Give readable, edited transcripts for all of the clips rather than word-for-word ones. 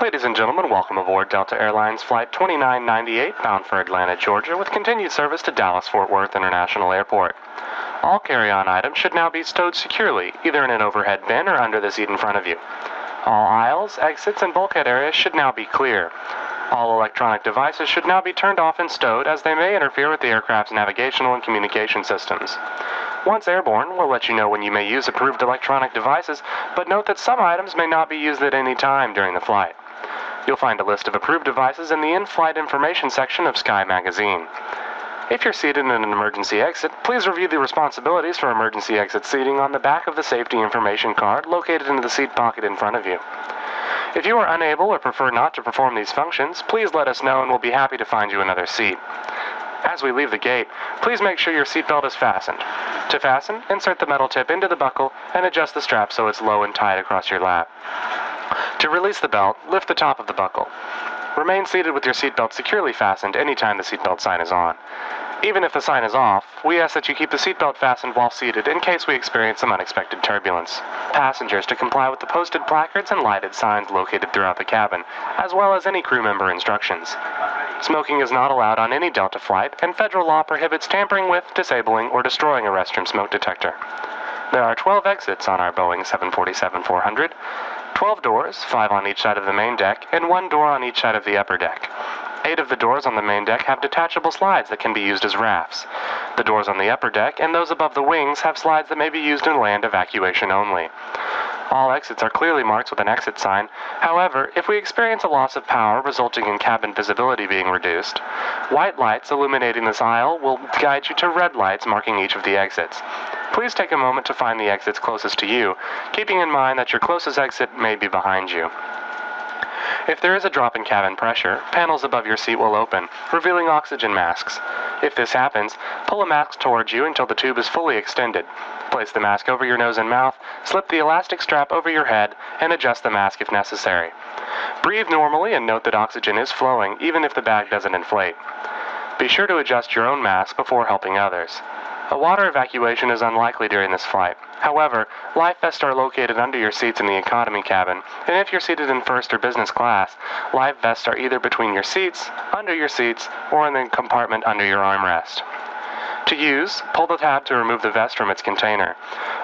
Ladies and gentlemen, welcome aboard Delta Airlines Flight 2998 bound for Atlanta, Georgia, with continued service to Dallas-Fort Worth International Airport. All carry-on items should now be stowed securely, either in an overhead bin or under the seat in front of you. All aisles, exits, and bulkhead areas should now be clear. All electronic devices should now be turned off and stowed, as they may interfere with the aircraft's navigational and communication systems. Once airborne, we'll let you know when you may use approved electronic devices, but note that some items may not be used at any time during the flight. You'll find a list of approved devices in the in-flight information section of Sky Magazine. If you're seated in an emergency exit, please review the responsibilities for emergency exit seating on the back of the safety information card located in the seat pocket in front of you. If you are unable or prefer not to perform these functions, please let us know and we'll be happy to find you another seat. As we leave the gate, please make sure your seatbelt is fastened. To fasten, insert the metal tip into the buckle and adjust the strap so it's low and tight across your lap. To release the belt, lift the top of the buckle. Remain seated with your seatbelt securely fastened anytime the seatbelt sign is on. Even if the sign is off, we ask that you keep the seatbelt fastened while seated in case we experience some unexpected turbulence. Passengers to comply with the posted placards and lighted signs located throughout the cabin, as well as any crew member instructions. Smoking is not allowed on any Delta flight, and federal law prohibits tampering with, disabling, or destroying a restroom smoke detector. There are 12 exits on our Boeing 747-400, 12 doors, 5 on each side of the main deck, and 1 door on each side of the upper deck. 8 of the doors on the main deck have detachable slides that can be used as rafts. The doors on the upper deck and those above the wings have slides that may be used in land evacuation only. All exits are clearly marked with an exit sign. However, if we experience a loss of power resulting in cabin visibility being reduced, white lights illuminating this aisle will guide you to red lights marking each of the exits. Please take a moment to find the exits closest to you, keeping in mind that your closest exit may be behind you. If there is a drop in cabin pressure, panels above your seat will open, revealing oxygen masks. If this happens, pull a mask towards you until the tube is fully extended. Place the mask over your nose and mouth, slip the elastic strap over your head, and adjust the mask if necessary. Breathe normally and note that oxygen is flowing, even if the bag doesn't inflate. Be sure to adjust your own mask before helping others. A water evacuation is unlikely during this flight. However, life vests are located under your seats in the economy cabin, and if you're seated in first or business class, life vests are either between your seats, under your seats, or in the compartment under your armrest. To use, pull the tab to remove the vest from its container.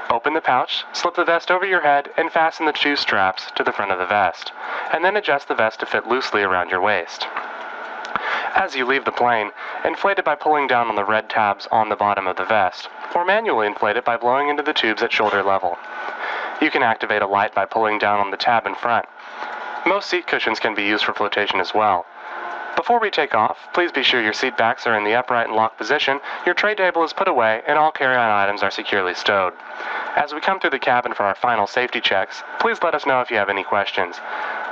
Open the pouch, slip the vest over your head, and fasten the 2 straps to the front of the vest, and then adjust the vest to fit loosely around your waist. As you leave the plane, inflate it by pulling down on the red tabs on the bottom of the vest, or manually inflate it by blowing into the tubes at shoulder level. You can activate a light by pulling down on the tab in front. Most seat cushions can be used for flotation as well. Before we take off, please be sure your seat backs are in the upright and locked position, your tray table is put away, and all carry-on items are securely stowed. As we come through the cabin for our final safety checks, please let us know if you have any questions.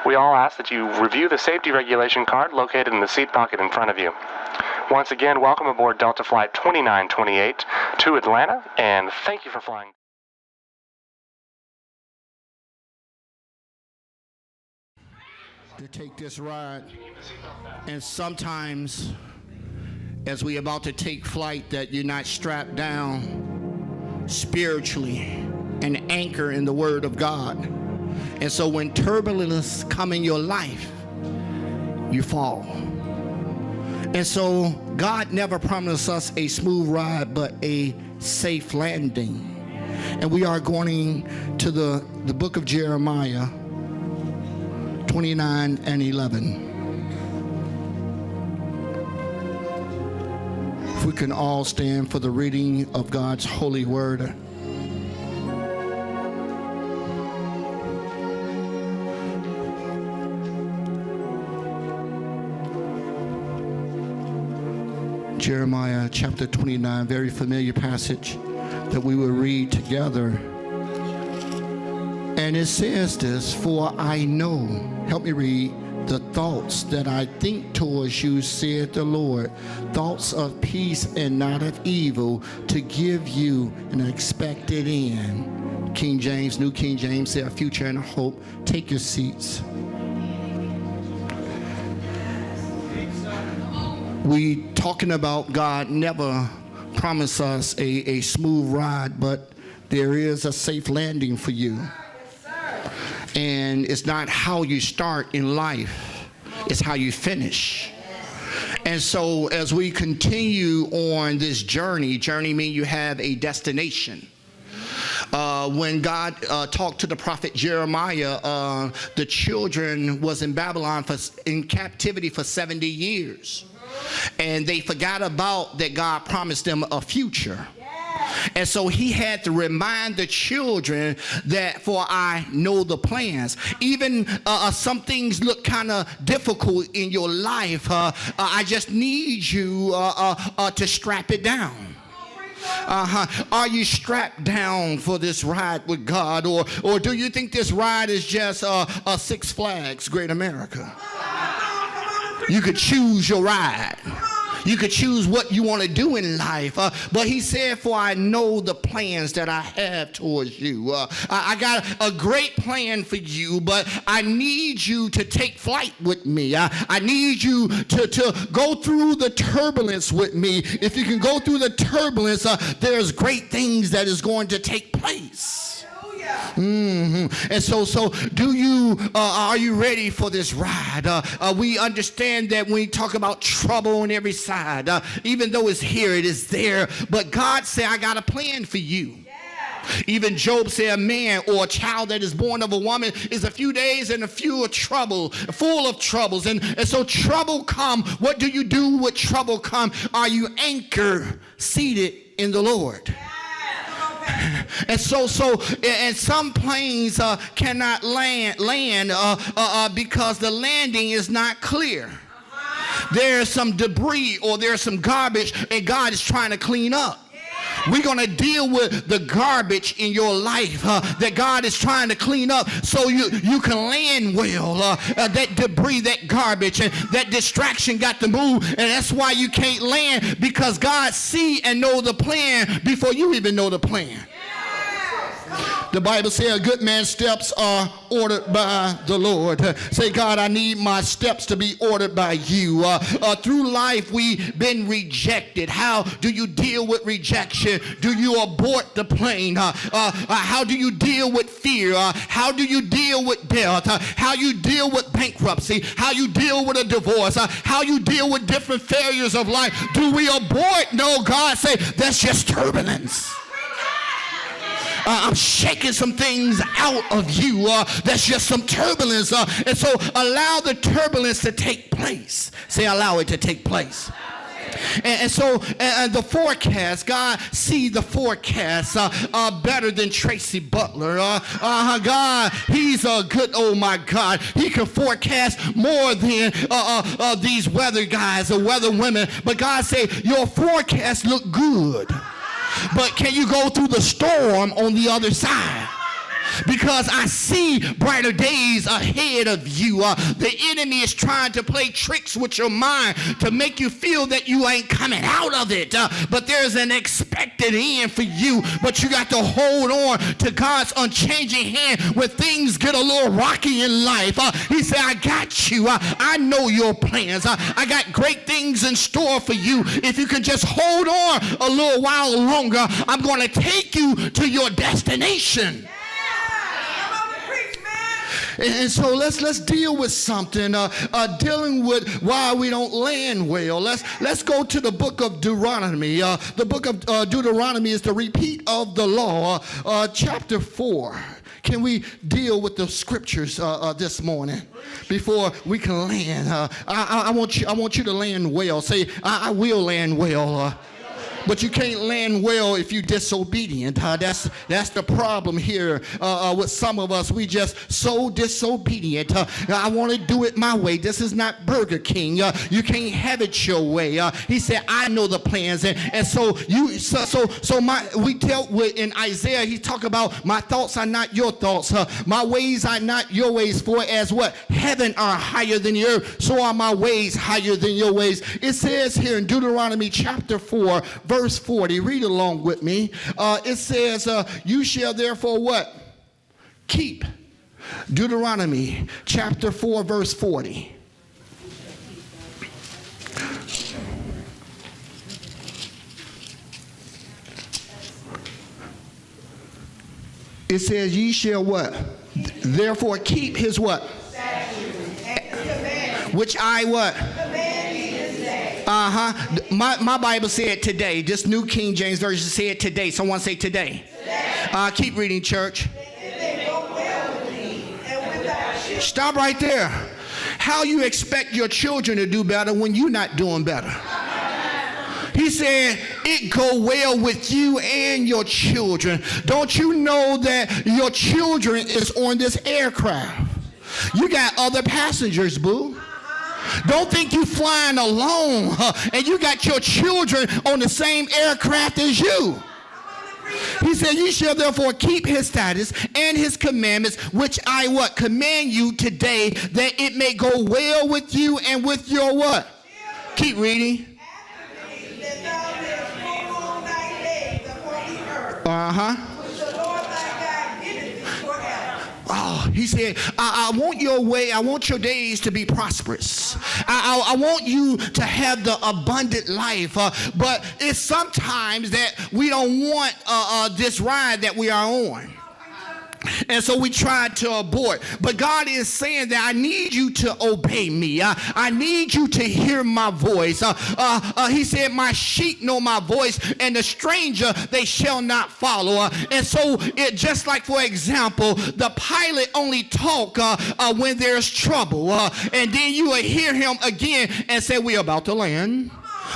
We all ask that you review the safety regulation card located in the seat pocket in front of you. Once again, welcome aboard Delta Flight 2928 to Atlanta, and thank you for flying. To take this ride, and sometimes as we about to take flight that you're not strapped down spiritually and anchor in the Word of God, and so when turbulence come in your life, you fall. And so God never promised us a smooth ride but a safe landing. And we are going to the book of Jeremiah 29 and 11. If we can all stand for the reading of God's holy word. Jeremiah chapter 29, very familiar passage that we will read together. And it says this, for I know, help me read, the thoughts that I think towards you, saith the Lord, thoughts of peace and not of evil, to give you an expected end. King James, New King James, say a future and a hope. Take your seats. We talking about God never promised us a smooth ride, but there is a safe landing for you. And it's not how you start in life, it's how you finish. And so as we continue on this journey means you have a destination. When God talked to the prophet Jeremiah, the children was in Babylon in captivity for 70 years. And they forgot about that God promised them a future. And so he had to remind the children that for I know the plans. Even some things look kind of difficult in your life. I just need you to strap it down. Are you strapped down for this ride with God? Or do you think this ride is just a Six Flags Great America? You could choose your ride. You could choose what you want to do in life. But he said, for I know the plans that I have towards you. I got a great plan for you, but I need you to take flight with me. I need you to go through the turbulence with me. If you can go through the turbulence, there's great things that is going to take place. Mm-hmm. And so do you, are you ready for this ride? We understand that when we talk about trouble on every side, even though it's here, it is there. But God said, I got a plan for you. Even Job said a man or a child that is born of a woman is a few days and a few of trouble, full of troubles. And so trouble come. What do you do when trouble come? Are you anchored, seated in the Lord? And so some planes cannot land because the landing is not clear. There's some debris or there's some garbage and God is trying to clean up. We're going to deal with the garbage in your life that God is trying to clean up so you can land well. That debris, that garbage, and that distraction got to move. And that's why you can't land, because God see and know the plan before you even know the plan. The Bible says a good man's steps are ordered by the Lord. Say, God, I need my steps to be ordered by you. Through life, we've been rejected. How do you deal with rejection? Do you abort the plane? How do you deal with fear? How do you deal with death? How you deal with bankruptcy? How you deal with a divorce? How you deal with different failures of life? Do we abort? No, God say, that's just turbulence. I'm shaking some things out of you. That's just some turbulence. And so allow the turbulence to take place. Say, allow it to take place. And so the forecast, God see the forecast better than Tracy Butler. God, he's a good, oh my God, he can forecast more than these weather guys or weather women. But God say, your forecast look good. But can you go through the storm on the other side? Because I see brighter days ahead of you. The enemy is trying to play tricks with your mind to make you feel that you ain't coming out of it. But there's an expected end for you. But you got to hold on to God's unchanging hand when things get a little rocky in life. He said, I got you. I know your plans. I got great things in store for you. If you can just hold on a little while longer, I'm going to take you to your destination. And so let's deal with something, dealing with why we don't land well. Let's go to the book of Deuteronomy. The book of Deuteronomy is the repeat of the law, chapter 4. Can we deal with the scriptures this morning before we can land? I want you to land well. Say, I will land well. But you can't land well if you're disobedient. That's the problem here with some of us. We just so disobedient. I want to do it my way. This is not Burger King. You can't have it your way. He said, I know the plans. And so we dealt with in Isaiah, he talked about my thoughts are not your thoughts. My ways are not your ways. For as what? Heaven are higher than the earth, so are my ways higher than your ways. It says here in Deuteronomy chapter 4, verse 40, read along with me. It says, you shall therefore what? Keep. Deuteronomy chapter 4, verse 40. It says, ye shall what? Therefore keep his what? Which I what? My Bible said today. This New King James Version said today. Someone say today. Keep reading, church. Stop right there. How you expect your children to do better when you're not doing better? He said, it go well with you and your children. Don't you know that your children is on this aircraft? You got other passengers, boo. Don't think you flying alone, and you got your children on the same aircraft as you. He said, you shall therefore keep his statutes and his commandments, which I what? Command you today, that it may go well with you and with your what? Keep reading. Oh, he said, I want your way, I want your days to be prosperous. I want you to have the abundant life. But it's sometimes that we don't want this ride that we are on. And so we tried to abort. But God is saying that I need you to obey me. I need you to hear my voice. He said, my sheep know my voice, and the stranger they shall not follow. And so it just like, for example, the pilot only talk when there's trouble. And then you will hear him again and say, we're about to land.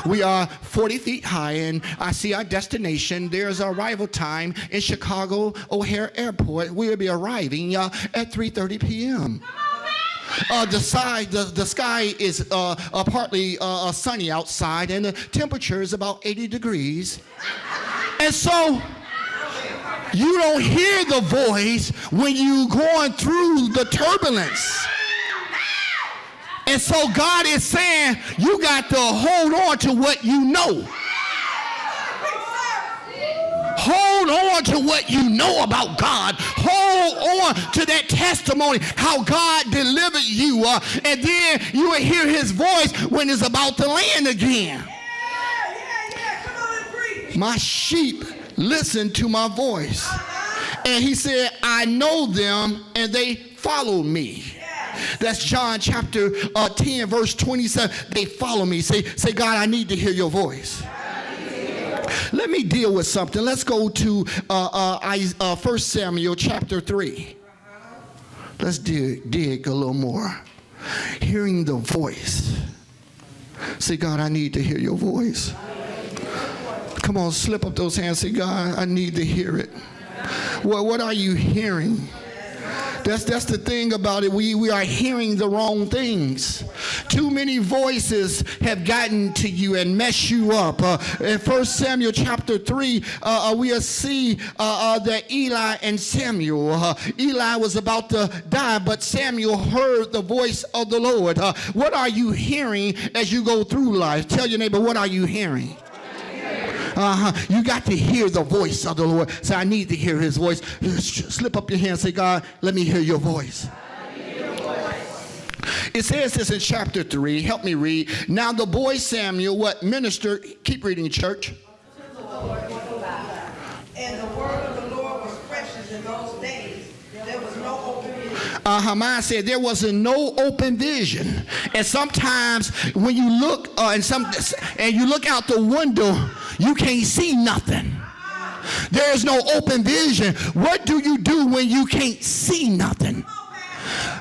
We are 40 feet high, and I see our destination. There's arrival time in Chicago O'Hare Airport. We'll be arriving at 3:30 p.m. The sky is partly sunny outside, and the temperature is about 80 degrees. And so you don't hear the voice when you're going through the turbulence. And so God is saying, you got to hold on to what you know. Hold on to what you know about God. Hold on to that testimony, how God delivered you. And then you will hear his voice when it's about to land again. My sheep listen to my voice. And he said, I know them and they follow me. That's John chapter 10, verse 27. They follow me. Say, God, I need to hear your voice. Let me deal with something. Let's go to 1 Samuel chapter 3. Let's dig a little more. Hearing the voice. Say, God, I need to hear your voice. Come on, slip up those hands. Say, God, I need to hear it. Well, what are you hearing? That's the thing about it. We are hearing the wrong things. Too many voices have gotten to you and messed you up. In 1 Samuel chapter 3, we'll see that Eli and Samuel, Eli was about to die, but Samuel heard the voice of the Lord. What are you hearing as you go through life? Tell your neighbor, what are you hearing? You got to hear the voice of the Lord. Say, I need to hear his voice. Slip up your hand and say, God, let me hear your voice. It says this in chapter 3. Help me read. Now the boy Samuel, what minister? Keep reading, church. And the word of the Lord was precious in those days. There was no open vision. Mine said there wasn't no open vision. And sometimes when you look and you look out the window, you can't see nothing. There is no open vision. What do you do when you can't see nothing?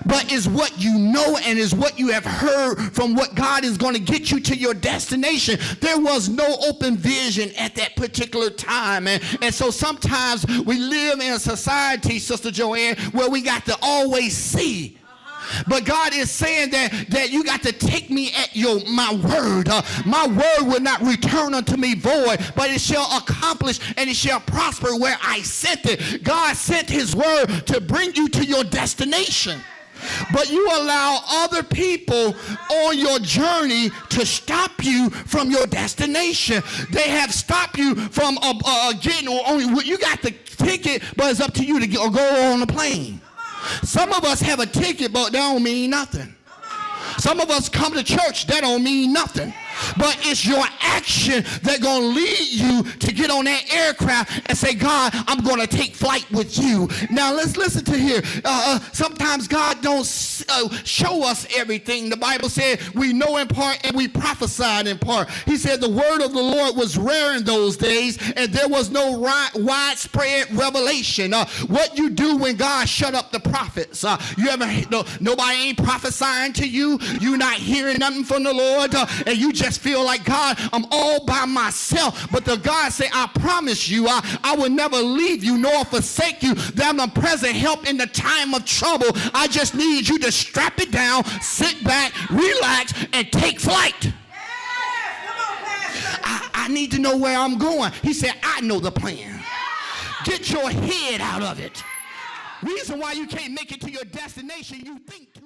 But it's what you know and is what you have heard from what God is going to get you to your destination. There was no open vision at that particular time. And so sometimes we live in a society, Sister Joanne, where we got to always see. But God is saying that you got to take me at my word. My word will not return unto me void, but it shall accomplish and it shall prosper where I sent it. God sent his word to bring you to your destination. But you allow other people on your journey to stop you from your destination. They have stopped you from getting on. You got the ticket, but it's up to you to go on the plane. Some of us have a ticket, but that don't mean nothing. Some of us come to church, that don't mean nothing. but it's your action that's going to lead you to get on that aircraft and say, God, I'm going to take flight with you. Now let's listen to here. Sometimes God don't show us everything. The Bible said we know in part and we prophesied in part. He said the word of the Lord was rare in those days, and there was no widespread revelation. What you do when God shut up the prophets? Nobody ain't prophesying to you. You're not hearing nothing from the Lord, and you just feel like, God, I'm all by myself. But the God say, I promise you, I will never leave you nor forsake you. That I'm a present help in the time of trouble. I just need you to strap it down, sit back, relax, and take flight. I need to know where I'm going. He said, I know the plan. Get your head out of it. Reason why you can't make it to your destination, you think